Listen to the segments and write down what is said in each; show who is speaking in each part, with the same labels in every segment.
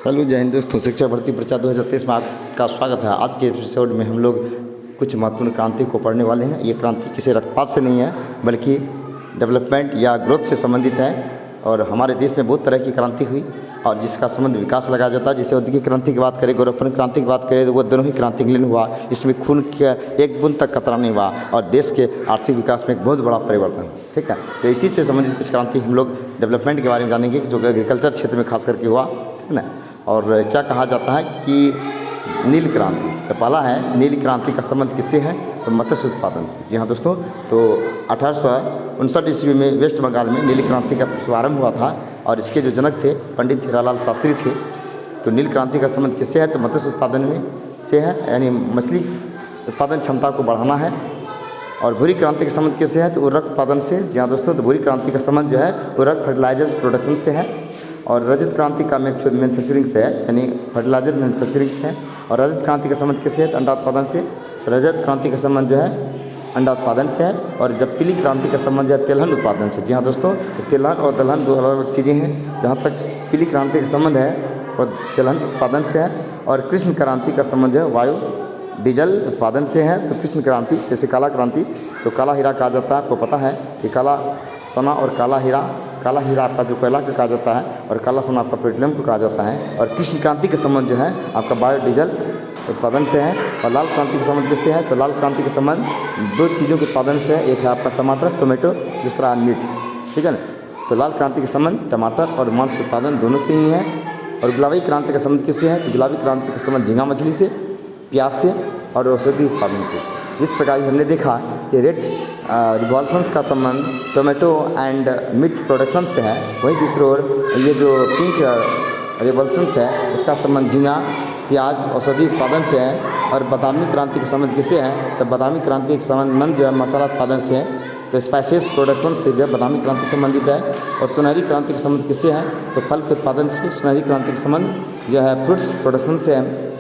Speaker 1: Hello जय हिंद दोस्तों, शिक्षा भर्ती परीक्षा 2023 में आपका स्वागत है। आज के एपिसोड में हम लोग कुछ महत्वपूर्ण क्रांति को पढ़ने वाले हैं। ये क्रांति किसी रक्तपात से नहीं है बल्कि डेवलपमेंट या ग्रोथ से संबंधित है। और हमारे देश में बहुत तरह की क्रांति हुई और जिसका संबंध विकास लगाया जाता है। जैसे औद्योगिक क्रांति की बात करें, गोरखपुर क्रांति की बात करें तो वो दोनों ही क्रांति इंग्लैंड हुआ। इसमें खून का एक बूंद तक कतरा नहीं हुआ और देश के आर्थिक विकास में एक बहुत बड़ा परिवर्तन। ठीक है, तो इसी से संबंधित कुछ क्रांति हम लोग डेवलपमेंट के बारे में जानेंगे जो एग्रीकल्चर क्षेत्र में खास करके हुआ, है ना। और क्या कहा जाता है कि नील क्रांति, तो पहला है नील क्रांति का संबंध किससे है, तो मत्स्य उत्पादन से। जी हाँ दोस्तों, तो 1859 ईस्वी में वेस्ट बंगाल में नील क्रांति का शुभारंभ हुआ था और इसके जो जनक थे पंडित हीरालाल शास्त्री थे। तो नील क्रांति का संबंध किससे है, तो मत्स्य उत्पादन में से है, यानी मछली उत्पादन क्षमता को बढ़ाना है। और भूरी क्रांति का संबंध किससे है, तो उर्वरक उत्पादन से। जी हाँ दोस्तों, तो भूरी क्रांति का संबंध जो है उर्वरक फर्टिलाइजर्स प्रोडक्शन से है। और रजत क्रांति का मैन्युफैक्चरिंग से है, यानी फर्टिलाइजर मैन्युफैक्चरिंग से है। और रजत क्रांति का संबंध किससे है, तो अंडा उत्पादन से। रजत क्रांति का संबंध जो है अंडा उत्पादन से है। और जब पीली क्रांति का संबंध है तिलहन उत्पादन से। जी हाँ दोस्तों, तो तिलहन और दलहन दो अलग अलग चीज़ें हैं। जहाँ तक पीली क्रांति का संबंध है और तिलहन उत्पादन से है। और कृष्ण क्रांति का संबंध है वायु डीजल उत्पादन से है। तो कृष्ण क्रांति जैसे काला क्रांति, तो काला हीरा कहा जाता है, आपको पता है कि काला सोना और काला हीरा आपका जो कोयला को कहा जाता है और काला सोना आपका पेट्रोलियम को कहा जाता है। और कृष्ण क्रांति का संबंध जो है आपका बायोडीजल उत्पादन से है। और लाल क्रांति का संबंध किससे है, तो लाल क्रांति का संबंध दो चीज़ों के उत्पादन से है, एक है आपका टमाटर टोमेटो, दूसरा है मीट। ठीक है ना, तो लाल क्रांति का संबंध टमाटर और मांस उत्पादन दोनों से ही है। और गुलाबी क्रांति का संबंध किससे है, तो गुलाबी क्रांति का संबंध झींगा मछली से, प्याज से और औषधि उत्पादन से। इस प्रकार हमने देखा कि रेड रिवॉल्यूशंस का संबंध टोमेटो एंड मीट प्रोडक्शन से है। वहीं दूसरी ओर ये जो पिंक रिवॉल्यूशंस है इसका संबंध झींगा प्याज औषधि उत्पादन से है। और बादामी क्रांति का संबंध किससे है, तो बादामी क्रांति का संबंध जो है मसाला उत्पादन से है, तो स्पाइसेस प्रोडक्शन से जो बादामी क्रांति संबंधित है। और सुनहरी क्रांति का संबंध किससे है, तो फल के उत्पादन से। सुनहरी क्रांति का संबंध जो है फ्रूट्स प्रोडक्शन से है।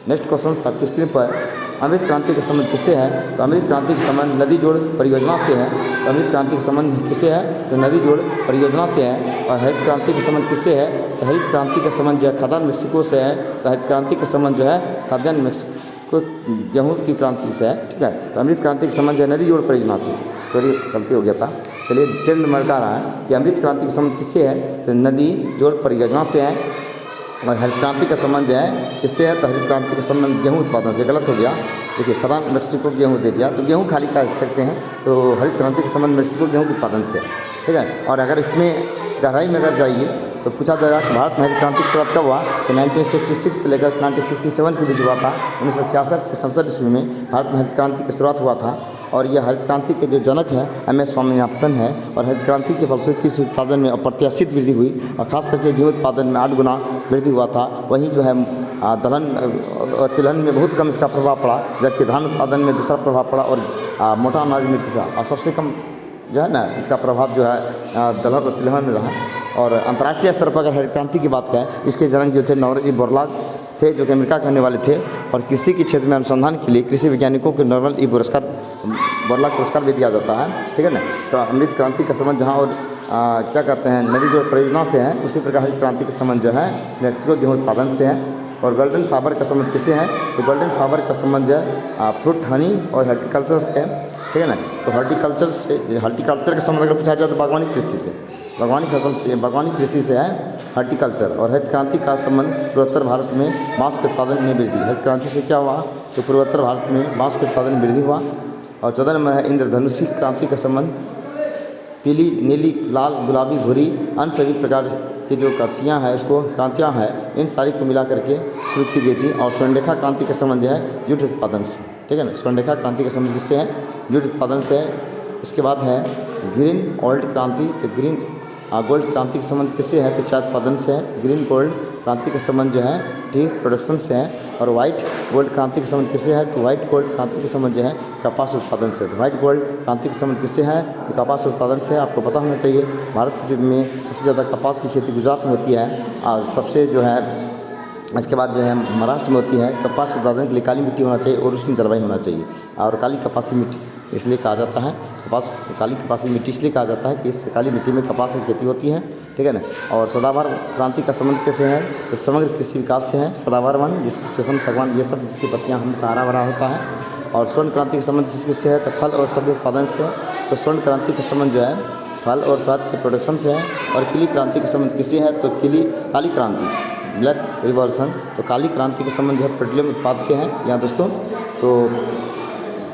Speaker 1: नेक्स्ट क्वेश्चन आपकी स्क्रीन पर, अमृत क्रांति का संबंध किससे है, तो अमृत क्रांति का संबंध नदी जोड़ परियोजना से है। तो अमृत क्रांति का संबंध किससे है, तो नदी जोड़ परियोजना से है। और हरित क्रांति का संबंध किससे है, तो हरित क्रांति का संबंध जो है खाद्यान्न मेक्सिको से है। तो हरित क्रांति का संबंध जो है खाद्यान्न मेक्सिको गेहूँ की क्रांति से है। ठीक है, तो अमृत क्रांति का संबंध जो है नदी जोड़ परियोजना से। सॉरी गलती हो गया था। चलिए 10 नंबर का रहा है कि अमृत क्रांति का संबंध किससे है, तो नदी जोड़ परियोजना से है। और हरित क्रांति का संबंध जो है किससे है, तो हरित क्रांति का संबंध गेहूँ उत्पादन से। गलत हो गया, देखिए खाद्यान्न मेक्सिको गेहूँ दे दिया, तो गेहूँ खाली कह सकते हैं। तो हरित क्रांति का संबंध मेक्सिको गेहूँ के उत्पादन से है। ठीक है, और अगर इसमें गहराई में अगर जाइए तो पूछा जाएगा कि भारत में हरित क्रांति की शुरुआत कब हुआ, तो 1966 से लेकर 1967 के बीच हुआ था। 1966 से 67 ईस्वी में भारत में हरित क्रांति की शुरुआत हुआ था। और यह हरित क्रांति के जो जनक हैं MS स्वामीनाथन है। और हरित क्रांति के फलस्वरूप कृषि उत्पादन में अप्रत्याशित वृद्धि हुई और खास करके गेहूँ उत्पादन में 8 गुना वृद्धि हुआ था। वहीं जो है दलहन और तिलहन में बहुत कम इसका प्रभाव पड़ा, जबकि धान उत्पादन में दूसरा प्रभाव पड़ा और मोटा अनाज में तीसरा। और सबसे कम जो है ना इसका प्रभाव जो है दलहन और तिलहन में रहा। और अंतर्राष्ट्रीय स्तर पर अगर हरित क्रांति की बात करें, इसके जनक जो थे नॉर्मन ई बोरलॉग थे, जो कि अमेरिका के रहने वाले थे। और कृषि के क्षेत्र में अनुसंधान के लिए कृषि वैज्ञानिकों को नॉर्मन ई बोरलॉग पुरस्कार भी दिया जाता है। ठीक है ना, तो अमृत क्रांति का संबंध जहाँ और क्या कहते हैं नदी जोड़ परियोजना से है, उसी प्रकार हरित क्रांति का संबंध जो है मेक्सिको गेहूँ उत्पादन से है। और गोल्डन फाइबर का संबंध किससे है, तो गोल्डन फाइबर का संबंध जो है फ्रूट हनी और हॉर्टिकल्चर से है। ठीक है ना, तो हॉर्टिकल्चर का संबंध अगर पूछा जाए तो बागवानी कृषि से, बागवानी कृषि से है हॉर्टिकल्चर। और हरित क्रांति का संबंध पूर्वोत्तर भारत में बांस के उत्पादन में वृद्धि। हरित क्रांति से क्या हुआ, तो पूर्वोत्तर भारत में बांस के उत्पादन में वृद्धि हुआ। और 14 नंबर है इंद्रधनुषी क्रांति का संबंध पीली नीली लाल गुलाबी भूरी अन्य सभी प्रकार की जो क्रांतियाँ हैं इन सारी को मिला करके शुरू की गई थी। और स्वर्णरेखा क्रांति का संबंध जो है जूट उत्पादन से। ठीक है ना, स्वर्णरेखा क्रांति का संबंध किससे है, जूट उत्पादन से है। उसके बाद है ग्रीन ओल्ड क्रांति, तो ग्रीन गोल्ड क्रांति का संबंध किससे है, तो चाय उत्पादन से है। तो ग्रीन गोल्ड क्रांति का संबंध जो है टी प्रोडक्शन से है। और वाइट गोल्ड क्रांति का संबंध किससे है, तो वाइट गोल्ड क्रांति का संबंध जो है कपास उत्पादन से। तो वाइट गोल्ड क्रांति का संबंध किससे है, तो कपास उत्पादन से। आपको पता होना चाहिए भारत में सबसे ज़्यादा कपास की खेती गुजरात में होती है। और सबसे जो है इसके बाद जो है महाराष्ट्र में होती है। कपास उत्पादन के लिए काली मिट्टी होना चाहिए और उष्ण जलवायु होना चाहिए। और काली कपासी मिट्टी इसलिए कहा जाता है, काली कपासी मिट्टी इसलिए कहा जाता है कि इस काली मिट्टी में कपास की खेती होती है। ठीक है ना। और सदाबहार क्रांति का संबंध कैसे है, तो समग्र कृषि विकास से है। सदाबहार वन जिसमें शीशम, सागवान ये सब जिसकी पत्तियाँ हमेशा हरा भरा होता है। और स्वर्ण क्रांति का संबंध किससे है, तो फल और शहद उत्पादन से है। तो स्वर्ण क्रांति का संबंध जो है फल और शहद के प्रोडक्शन से है। और किली क्रांति का संबंध किससे है, तो काली क्रांति, ब्लैक रिवॉल्यूशन, तो काली क्रांति का संबंध जो है पेट्रोलियम उत्पाद से है यहाँ दोस्तों। तो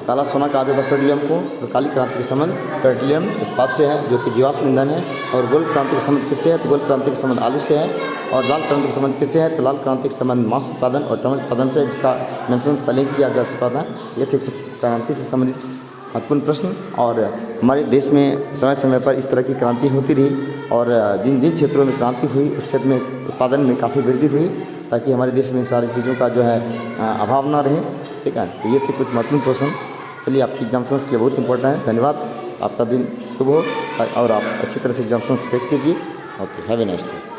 Speaker 1: काला सोना कहा जाता है पेट्रोलियम को, तो काली क्रांति का संबंध पेट्रोलियम उत्पाद से है जो कि जीवाश्म ईंधन है। और गोल्ड क्रांति का संबंध किससे है, तो गोल्ड क्रांति का संबंध आलू से है। और लाल क्रांति का संबंध किससे है, तो लाल क्रांति का संबंध मांस उत्पादन और टमाटर उत्पादन से, जिसका मेंशन पहले किया जा चुका था। ये थे कुछ क्रांति से संबंधित महत्वपूर्ण प्रश्न। और हमारे देश में समय समय पर इस तरह की क्रांति होती रही और जिन जिन क्षेत्रों में क्रांति हुई उस क्षेत्र में उत्पादन में काफ़ी वृद्धि हुई, ताकि हमारे देश में सारी चीज़ों का जो है अभाव ना रहे, ठीक है। तो ये थे कुछ महत्वपूर्ण प्रश्न। चलिए, आपकी एग्जाम्सन्स के लिए बहुत इंपॉर्टेंट है। धन्यवाद, आपका दिन शुभ हो और आप अच्छी तरह से एग्जाम्सन्स चेक कीजिए। Okay, have a nice day.